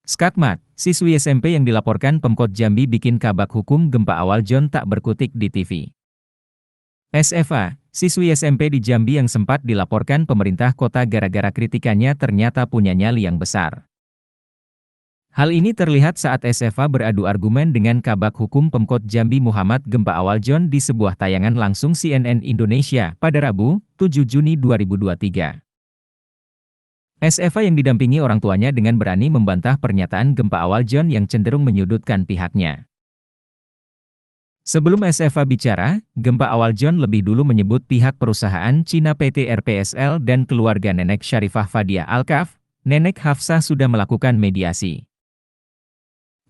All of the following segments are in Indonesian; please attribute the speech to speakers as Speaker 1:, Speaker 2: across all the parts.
Speaker 1: Skakmat, siswi SMP yang dilaporkan Pemkot Jambi bikin kabak hukum gempa awal John tak berkutik di TV. SFA, siswi SMP di Jambi yang sempat dilaporkan pemerintah kota gara-gara kritikannya ternyata punya nyali yang besar. Hal ini terlihat saat SFA beradu argumen dengan kabak hukum Pemkot Jambi Muhammad Gempa Awal John di sebuah tayangan langsung CNN Indonesia pada Rabu, 7 Juni 2023. SFA yang didampingi orang tuanya dengan berani membantah pernyataan Gempa Awal John yang cenderung menyudutkan pihaknya. Sebelum SFA bicara, Gempa Awal John lebih dulu menyebut pihak perusahaan Cina PT RPSL dan keluarga Nenek Syarifah Fadia Alkaf, Nenek Hafsah sudah melakukan mediasi.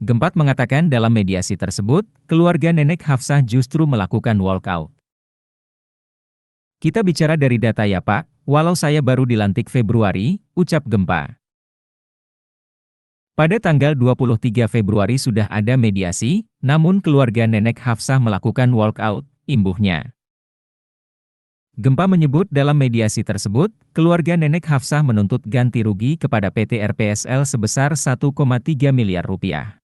Speaker 1: Gempat mengatakan dalam mediasi tersebut, keluarga Nenek Hafsah justru melakukan walkout. Kita bicara dari data ya Pak, walau saya baru dilantik Februari, ucap Gempa. Pada tanggal 23 Februari sudah ada mediasi, namun keluarga Nenek Hafsah melakukan walkout, imbuhnya. Gempa menyebut dalam mediasi tersebut, keluarga Nenek Hafsah menuntut ganti rugi kepada PT RPSL sebesar 1,3 miliar rupiah.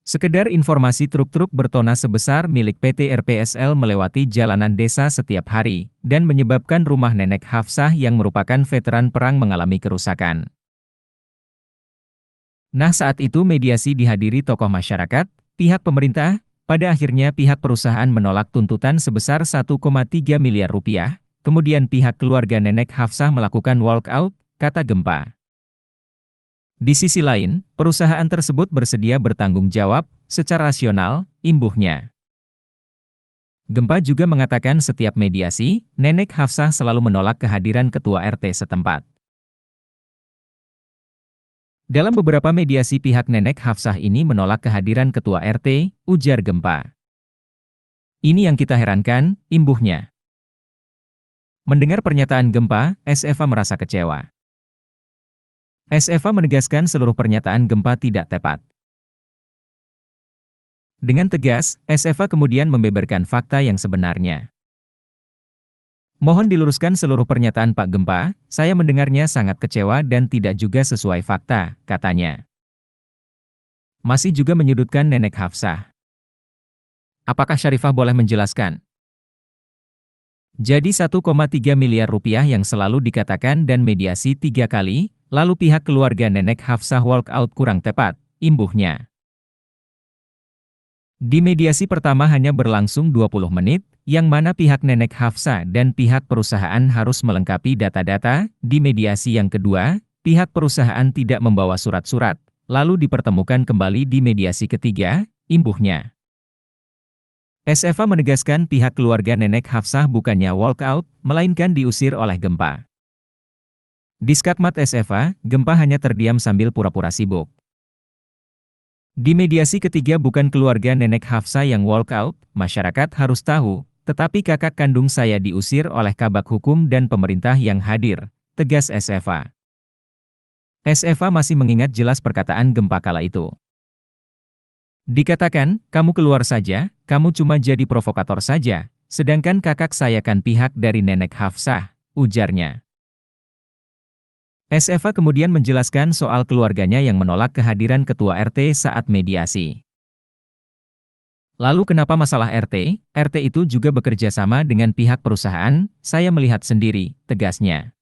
Speaker 1: Sekedar informasi truk-truk bertona sebesar milik PT RPSL melewati jalanan desa setiap hari, dan menyebabkan rumah Nenek Hafsah yang merupakan veteran perang mengalami kerusakan. Nah saat itu mediasi dihadiri tokoh masyarakat, pihak pemerintah, pada akhirnya pihak perusahaan menolak tuntutan sebesar 1,3 miliar rupiah, kemudian pihak keluarga Nenek Hafsah melakukan walkout, kata Gempa. Di sisi lain, perusahaan tersebut bersedia bertanggung jawab, secara rasional, imbuhnya. Gempa juga mengatakan setiap mediasi, Nenek Hafsah selalu menolak kehadiran ketua RT setempat. Dalam beberapa mediasi pihak Nenek Hafsah ini menolak kehadiran ketua RT, ujar Gempa. Ini yang kita herankan, imbuhnya. Mendengar pernyataan Gempa, SFA merasa kecewa. SFA menegaskan seluruh pernyataan Gempa tidak tepat. Dengan tegas, SFA kemudian membeberkan fakta yang sebenarnya. Mohon diluruskan seluruh pernyataan Pak Gempa, saya mendengarnya sangat kecewa dan tidak juga sesuai fakta, katanya. Masih juga menyudutkan Nenek Hafsah. Apakah Syarifah boleh menjelaskan? Jadi 1,3 miliar rupiah yang selalu dikatakan dan mediasi 3 kali, lalu pihak keluarga Nenek Hafsah walkout kurang tepat, imbuhnya. Di mediasi pertama hanya berlangsung 20 menit, yang mana pihak Nenek Hafsah dan pihak perusahaan harus melengkapi data-data. Di mediasi yang kedua, pihak perusahaan tidak membawa surat-surat, lalu dipertemukan kembali di mediasi ketiga, imbuhnya. SFA menegaskan pihak keluarga Nenek Hafsah bukannya walkout, melainkan diusir oleh Gempa. Di skakmat SFA, Gempa hanya terdiam sambil pura-pura sibuk. Di mediasi ketiga bukan keluarga Nenek Hafsah yang walkout, masyarakat harus tahu, tetapi kakak kandung saya diusir oleh kabak hukum dan pemerintah yang hadir, tegas SFA. SFA masih mengingat jelas perkataan Gempa kala itu. Dikatakan, kamu keluar saja, kamu cuma jadi provokator saja, sedangkan kakak saya kan pihak dari Nenek Hafsah, ujarnya. SFA kemudian menjelaskan soal keluarganya yang menolak kehadiran ketua RT saat mediasi. Lalu kenapa masalah RT? RT itu juga bekerja sama dengan pihak perusahaan, saya melihat sendiri, tegasnya.